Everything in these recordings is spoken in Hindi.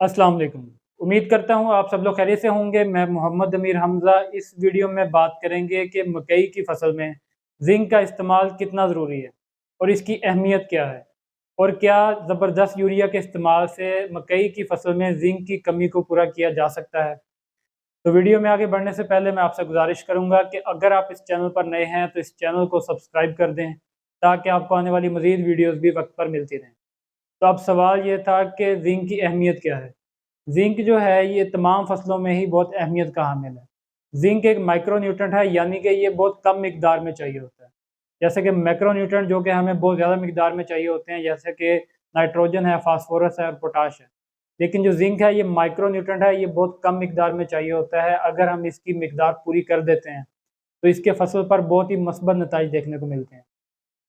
अस्सलाम वालेकुम। उम्मीद करता हूँ आप सब लोग खैरियत से होंगे। मैं मोहम्मद अमीर हमज़ा। इस वीडियो में बात करेंगे कि मकई की फसल में ज़िंक का इस्तेमाल कितना ज़रूरी है और इसकी अहमियत क्या है, और क्या ज़बरदस्त यूरिया के इस्तेमाल से मकई की फसल में ज़िंक की कमी को पूरा किया जा सकता है। तो वीडियो में आगे बढ़ने से पहले मैं आपसे गुजारिश करूँगा कि अगर आप इस चैनल पर नए हैं तो इस चैनल को सब्सक्राइब कर दें, ताकि आपको आने वाली मज़ीद वीडियोज़ भी वक्त पर मिलती रहें। तो अब सवाल ये था कि ज़िंक की अहमियत क्या है। ज़िंक जो है ये तमाम फसलों में ही बहुत अहमियत का हामिल है। ज़िंक एक माइक्रो न्यूट्रेंट है, यानी कि ये बहुत कम मिकदार में चाहिए होता है। जैसे कि मैक्रो न्यूट्रेंट जो कि हमें बहुत ज़्यादा मिकदार में चाहिए होते हैं, जैसे कि नाइट्रोजन है, फास्फोरस है और पोटाश है। लेकिन जो ज़िंक है ये माइक्रो न्यूट्रेंट है, ये बहुत कम मिकदार में चाहिए होता है। अगर हम इसकी मिकदार पूरी कर देते हैं तो इसके फसल पर बहुत ही मस्बत नताइज देखने को मिलते हैं।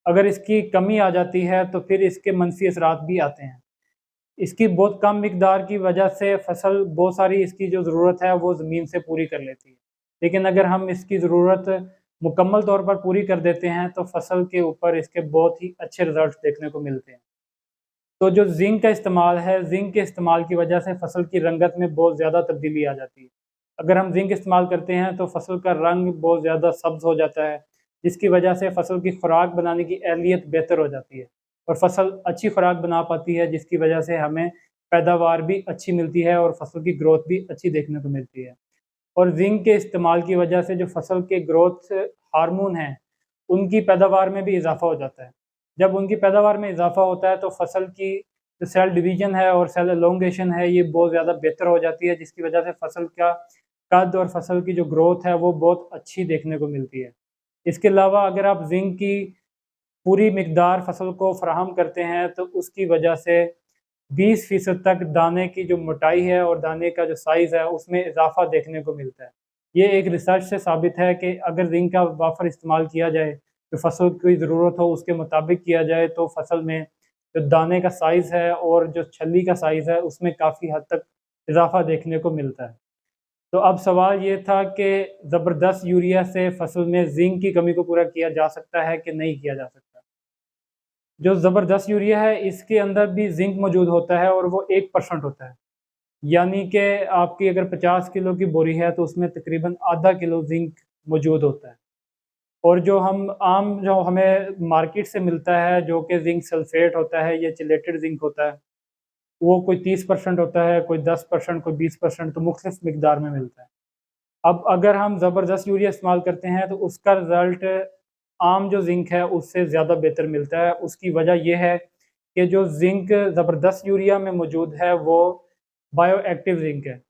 अगर इसकी कमी आ जाती है तो फिर इसके मनफी असरात भी आते हैं। इसकी बहुत कम मिकदार की वजह से फसल बहुत सारी इसकी जो ज़रूरत है वो ज़मीन से पूरी कर लेती है। लेकिन अगर हम इसकी ज़रूरत मुकम्मल तौर पर पूरी कर देते हैं तो फसल के ऊपर इसके बहुत ही अच्छे रिज़ल्ट देखने को मिलते हैं। तो जो ज़िंक का इस्तेमाल है, ज़िंक के इस्तेमाल की वजह से फसल की रंगत में बहुत ज़्यादा तब्दीली आ जाती है। अगर हम ज़िंक इस्तेमाल करते हैं तो फसल का रंग बहुत ज़्यादा सब्ज़ हो जाता है, जिसकी वजह से फसल की खुराक बनाने की एहलियत बेहतर हो जाती है और फसल अच्छी खुराक बना पाती है, जिसकी वजह से हमें पैदावार भी अच्छी मिलती है और फसल की ग्रोथ भी अच्छी देखने को मिलती है। और ज़िंक के इस्तेमाल की वजह से जो फसल के ग्रोथ हार्मोन हैं, उनकी पैदावार में भी इज़ाफ़ा हो जाता है। जब उनकी पैदावार में इज़ाफ़ा होता है तो फसल की जो सेल डिवीज़न है और सेल एलोंगेशन है, ये बहुत ज़्यादा बेहतर हो जाती है, जिसकी वजह से फसल का कद और फसल की जो ग्रोथ है वो बहुत अच्छी देखने को मिलती है। इसके अलावा अगर आप ज़िंक की पूरी मिकदार फसल को फ़राहम करते हैं तो उसकी वजह से 20% तक दाने की जो मोटाई है और दाने का जो साइज़ है उसमें इज़ाफ़ा देखने को मिलता है। ये एक रिसर्च से साबित है कि अगर ज़िंक का वाफ़र इस्तेमाल किया जाए, जो फसल की ज़रूरत हो उसके मुताबिक किया जाए, तो फसल में जो दाने का साइज़ है और जो छल्ली का साइज़ है उसमें काफ़ी हद तक इज़ाफ़ा देखने को मिलता है। तो अब सवाल ये था कि ज़बरदस्त यूरिया से फसल में ज़िंक की कमी को पूरा किया जा सकता है कि नहीं किया जा सकता? जो ज़बरदस्त यूरिया है इसके अंदर भी ज़िंक मौजूद होता है और वो 1% होता है। यानी कि आपकी अगर 50 किलो की बोरी है तो उसमें तकरीबन आधा किलो ज़िंक मौजूद होता है। और जो हम आम जो हमें मार्केट से मिलता है जो कि ज़िंक सल्फ़ेट होता है या चिलेटेड ज़िंक होता है, वो कोई 30% होता है, कोई 10%, कोई 20%, तो मुख्तलिफ़ मिकदार में मिलता है। अब अगर हम ज़बरदस्त यूरिया इस्तेमाल करते हैं तो उसका रिज़ल्ट आम जो ज़िंक है उससे ज़्यादा बेहतर मिलता है। उसकी वजह ये है कि जो ज़िंक ज़बरदस्त यूरिया में मौजूद है वो बायो एक्टिव ज़िंक है।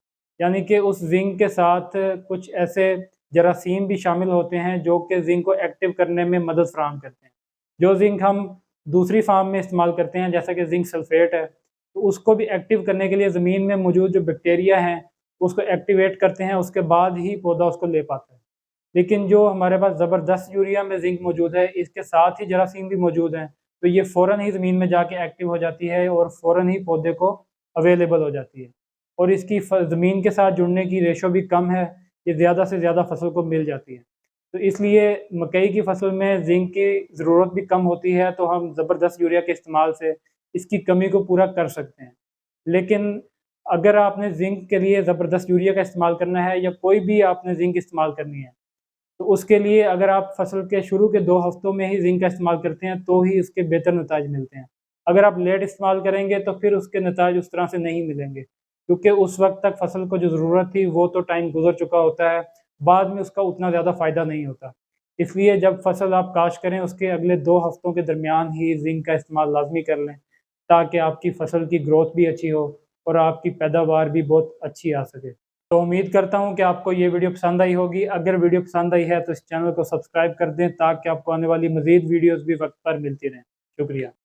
यानी कि उस ज़िंक के साथ कुछ ऐसे जरासीम भी शामिल होते हैं जो कि ज़िंक को एक्टिव करने में मदद फ़राहम करते हैं। जो ज़िंक हम दूसरी फ़ार्म में इस्तेमाल करते हैं, जैसा कि ज़िंक सल्फ़ेट है, तो उसको भी एक्टिव करने के लिए ज़मीन में मौजूद जो बैक्टीरिया हैं उसको एक्टिवेट करते हैं, उसके बाद ही पौधा उसको ले पाता है। लेकिन जो हमारे पास ज़बरदस्त यूरिया में ज़िंक मौजूद है, इसके साथ ही जरासीम भी मौजूद हैं, तो ये फ़ौरन ही ज़मीन में जाके एक्टिव हो जाती है और फ़ौरन ही पौधे को अवेलेबल हो जाती है। और इसकी ज़मीन के साथ जुड़ने की रेशो भी कम है, ये ज़्यादा से ज़्यादा फसल को मिल जाती है। तो इसलिए मकई की फसल में ज़िंक की ज़रूरत भी कम होती है, तो हम ज़बरदस्त यूरिया के इस्तेमाल से इसकी कमी को पूरा कर सकते हैं। लेकिन अगर आपने ज़िंक के लिए ज़बरदस्त यूरिया का इस्तेमाल करना है या कोई भी आपने ज़िंक इस्तेमाल करनी है, तो उसके लिए अगर आप फसल के शुरू के 2 हफ्तों में ही ज़िंक का इस्तेमाल करते हैं, तो ही उसके बेहतर नताइज मिलते हैं। अगर आप लेट इस्तेमाल करेंगे, तो फिर उसके नताइज उस तरह से नहीं मिलेंगे, क्योंकि उस वक़्त तक फसल को जो ज़रूरत थी, वो तो टाइम गुज़र चुका होता है, बाद में उसका उतना ज़्यादा फ़ायदा नहीं होता। इसलिए जब फसल आप काश्त करें, उसके अगले 2 हफ्तों के दरमियान ही ज़िंक का इस्तेमाल लाज़मी कर लें, ताकि आपकी फसल की ग्रोथ भी अच्छी हो और आपकी पैदावार भी बहुत अच्छी आ सके। तो उम्मीद करता हूँ कि आपको ये वीडियो पसंद आई होगी। अगर वीडियो पसंद आई है तो इस चैनल को सब्सक्राइब कर दें, ताकि आपको आने वाली मज़ीद वीडियोज़ भी वक्त पर मिलती रहें। शुक्रिया।